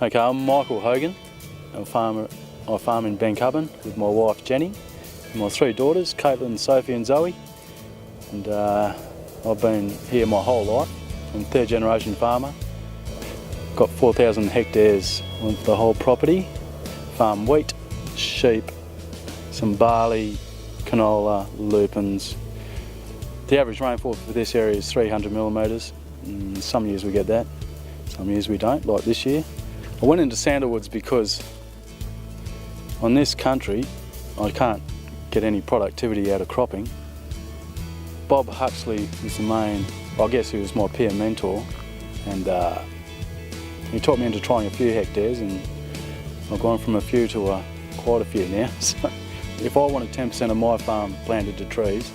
Okay, I'm Michael Hogan. I farm in Bencubbin with my wife Jenny and my three daughters, Caitlin, Sophie and Zoe. And I've been here my whole life. I'm a third generation farmer. Got 4,000 hectares on the whole property. Farm wheat, sheep, some barley, canola, lupins. The average rainfall for this area is 300 millimetres. Some years we get that, some years we don't, like this year. I went into sandalwoods because on this country I can't get any productivity out of cropping. Bob Huxley is the main, I guess he was my peer mentor, and he taught me into trying a few hectares, and I've gone from a few to quite a few now. So if I wanted 10% of my farm planted to trees,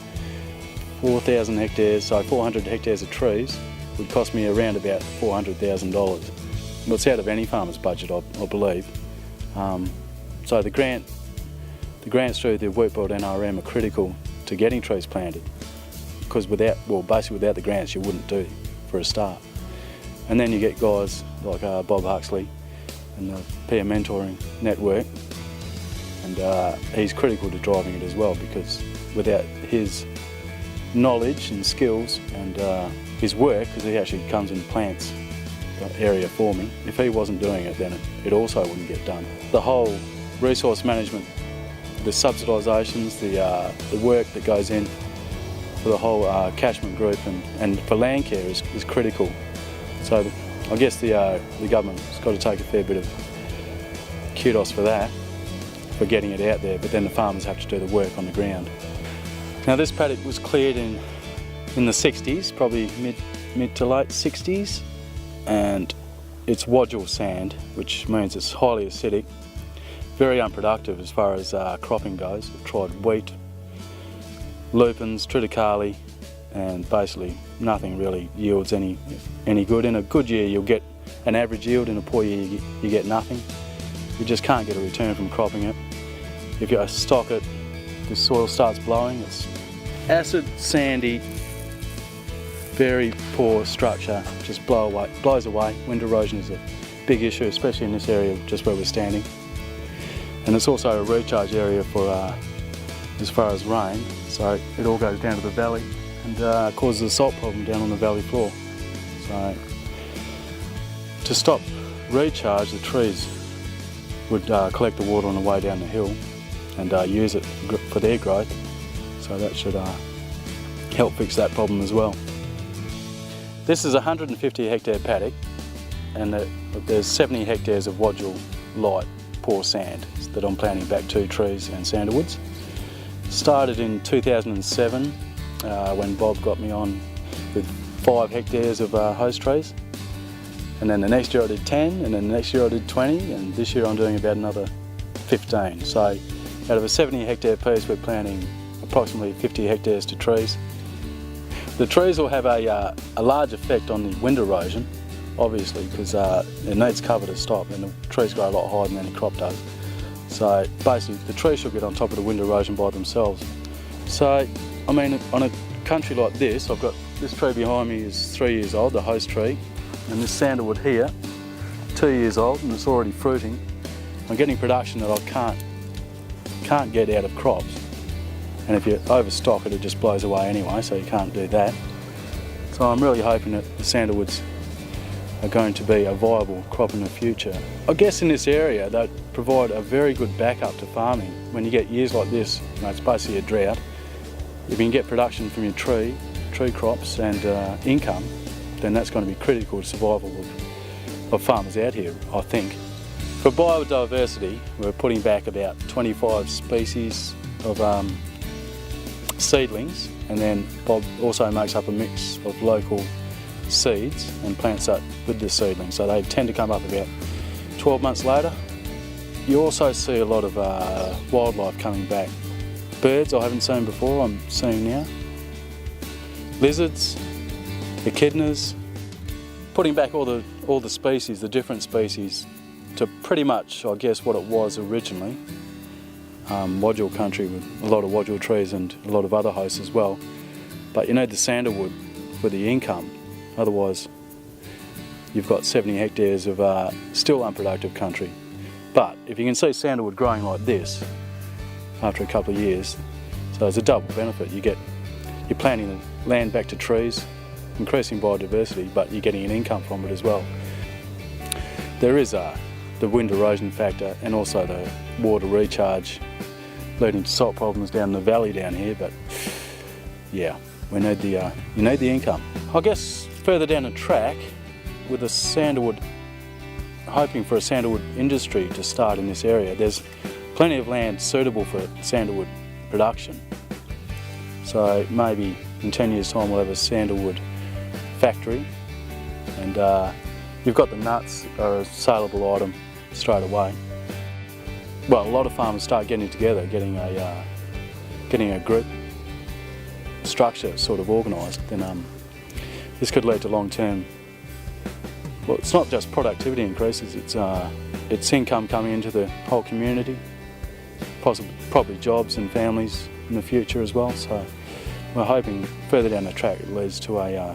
4,000 hectares, so 400 hectares of trees would cost me around about $400,000. Well, it's out of any farmer's budget, I believe. So the grants through the Wheatbelt NRM are critical to getting trees planted, because basically without the grants you wouldn't do for a start. And then you get guys like Bob Huxley and the peer mentoring network, and he's critical to driving it as well, because without his knowledge and skills and his work, because he actually comes and plants the area for me, if he wasn't doing it, then it also wouldn't get done. The whole resource management, the subsidisations, the work that goes in for the whole catchment group and for land care is critical. So I guess the government's got to take a fair bit of kudos for that, for getting it out there, but then the farmers have to do the work on the ground. Now this paddock was cleared in the 60s, probably mid to late 60s, and it's wodjil sand, which means it's highly acidic, very unproductive as far as cropping goes. I've tried wheat, lupins, triticale, and basically nothing really yields any good. In a good year you'll get an average yield, in a poor year you get nothing. You just can't get a return from cropping it. If you stock it, the soil starts blowing. It's acid, sandy, very poor structure, just blows away. Wind erosion is a big issue, especially in this area just where we're standing. And it's also a recharge area for as far as rain, so it all goes down to the valley and causes a salt problem down on the valley floor. So to stop recharge, the trees would collect the water on the way down the hill and use it for their growth, so that should help fix that problem as well. This is a 150 hectare paddock, and there's 70 hectares of wodjil light poor sand that I'm planting back 2 trees and sandalwoods. Started in 2007 when Bob got me on with 5 hectares of host trees, and then the next year I did 10, and then the next year I did 20, and this year I'm doing about another 15. So out of a 70 hectare piece we're planting approximately 50 hectares to trees. The trees will have a large effect on the wind erosion, obviously, because it needs cover to stop, and the trees grow a lot higher than any crop does. So basically the trees should get on top of the wind erosion by themselves. So I mean, on a country like this, I've got this tree behind me is 3 years old, the host tree, and this sandalwood here, 2 years old, and it's already fruiting. I'm getting production that I can't get out of crops. And if you overstock it, it just blows away anyway, so you can't do that. So I'm really hoping that the sandalwoods are going to be a viable crop in the future. I guess in this area they provide a very good backup to farming. When you get years like this, it's basically a drought. If you can get production from your tree crops and income, then that's going to be critical to survival of farmers out here, I think. For biodiversity, we're putting back about 25 species of seedlings, and then Bob also makes up a mix of local seeds and plants that with the seedlings, so they tend to come up about 12 months later. You also see a lot of wildlife coming back. Birds I haven't seen before, I'm seeing now. Lizards, echidnas, putting back all the species, the different species, to pretty much, I guess, what it was originally. Wodjil country with a lot of wodjil trees and a lot of other hosts as well. But you need the sandalwood for the income, otherwise you've got 70 hectares of still unproductive country. But if you can see sandalwood growing like this after a couple of years, so it's a double benefit. You're planting the land back to trees, increasing biodiversity, but you're getting an income from it as well. There is the wind erosion factor and also the water recharge leading to salt problems down the valley down here, but yeah, you need the income. I guess further down the track, with the sandalwood, hoping for a sandalwood industry to start in this area, there's plenty of land suitable for sandalwood production. So maybe in 10 years' time we'll have a sandalwood factory, and you've got the nuts are a saleable item straight away. Well, a lot of farmers start getting together, getting a group structure sort of organised, then this could lead to long-term, well, it's not just productivity increases, it's income coming into the whole community, probably jobs and families in the future as well. So we're hoping further down the track it leads to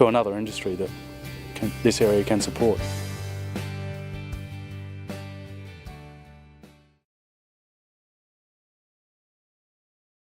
another industry that this area can support.